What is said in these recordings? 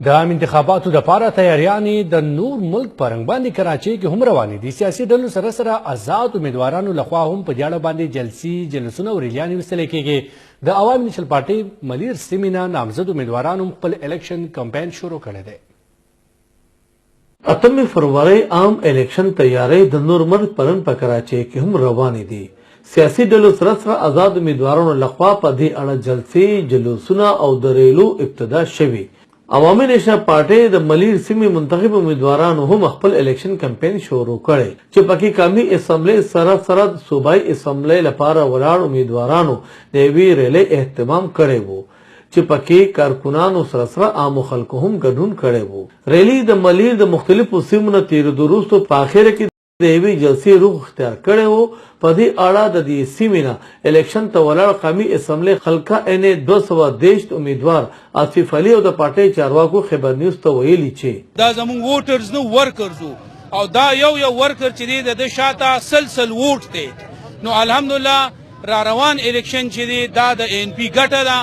د عام انتخاباتو لپاره تیاریانې د نور ملک په رنګ باندې کراچۍ کې هم روانې دي. سیاسي ډلو سره سره آزاد امیدوارانو لخوا هم په دې اړه باندې جلسې جلسونه او ریلیانې ویستلی کېږي. د عوامي نیشنل پارټۍ ملیر سیمې نه نامزد امیدوارانو خپل الیکشن کمپاین شروع کړی دی. 8 فروری عام الیکشن تیاری د نور ملک په رنګ په کراچۍ کې هم روانې دي. سیاسي ډلو سره سره آزاد امیدوارانو لخوا په دې اړه جلسې جلوسونه او د ریلو ابتدا شوي. عوامي نیشنل پارټۍ د ملیر سیمې منتخب امیدوارانو هم خپل الیکشن کمپاین شروع کړی چې پکې قومي اسمبلی سره سره د صوبایي اسمبلی لپاره ولاړ امیدوارانو د یوې ریلۍ اهتمام کړی وو چې پکې کارکونانو سره سره عامو خلکو هم ګډون کړی وو. ریلۍ د ملیر د مختلفو سیمو نه تېرېدو وروسته په اخره کې د یوې جلسې روح اختیار کړی وو. په دې اړه د دې سیمې نه الیکشن ته ولاړ قومي اسمبلی خلقه ان 230 امیدوار آصف علي او د پارټۍ چارواکو خبر نیوز ته ویلي چې دا زموږ ووټرز نو ورکرز او دا یو ورکر چې دی د شاته سلسل ووټ دی. نو الحمدلله را روان الیکشن چې دی دا د ان پی ګټه ده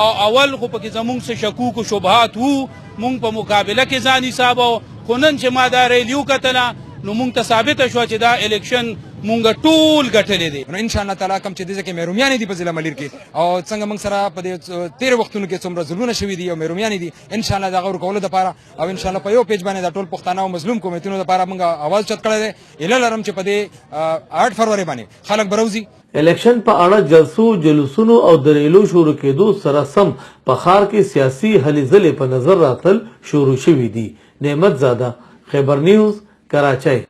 او اول خو پکې زموږ څه شکوک او شبهات وو. مونږ په مقابله کې ځان حساب خو نن چې ما دا ریلیو کتله نو مونږ ته ثابته شوه چې دا الیکشن مونږ ټول ګټلې دی. نو ان شاء الله تعالی کوم چې دې ځکه مېرومیانې دي په ضلع ملیر کې او څنګه موږ سره په دې 13 وختونو کې څومره ظلمونه شوي دي او مېرومیانې دي ان شاء الله دا غور کولو لپاره او ان شاء الله په یو پیج باندې دا ټول پښتانه او مظلوم قومونو لپاره موږ आवाज چت کړی دی. اله لرم چې په دې 8 فروری باندې خلک بروزي. الیکشن په اړه جلسو جلوسونو او دریلو شروع کېدو سره سم په ښار کې سیاسي هلې ځلې په نظر راتل شروع شوي دي. نعمت زاده، خبر نیوز، کراچۍ.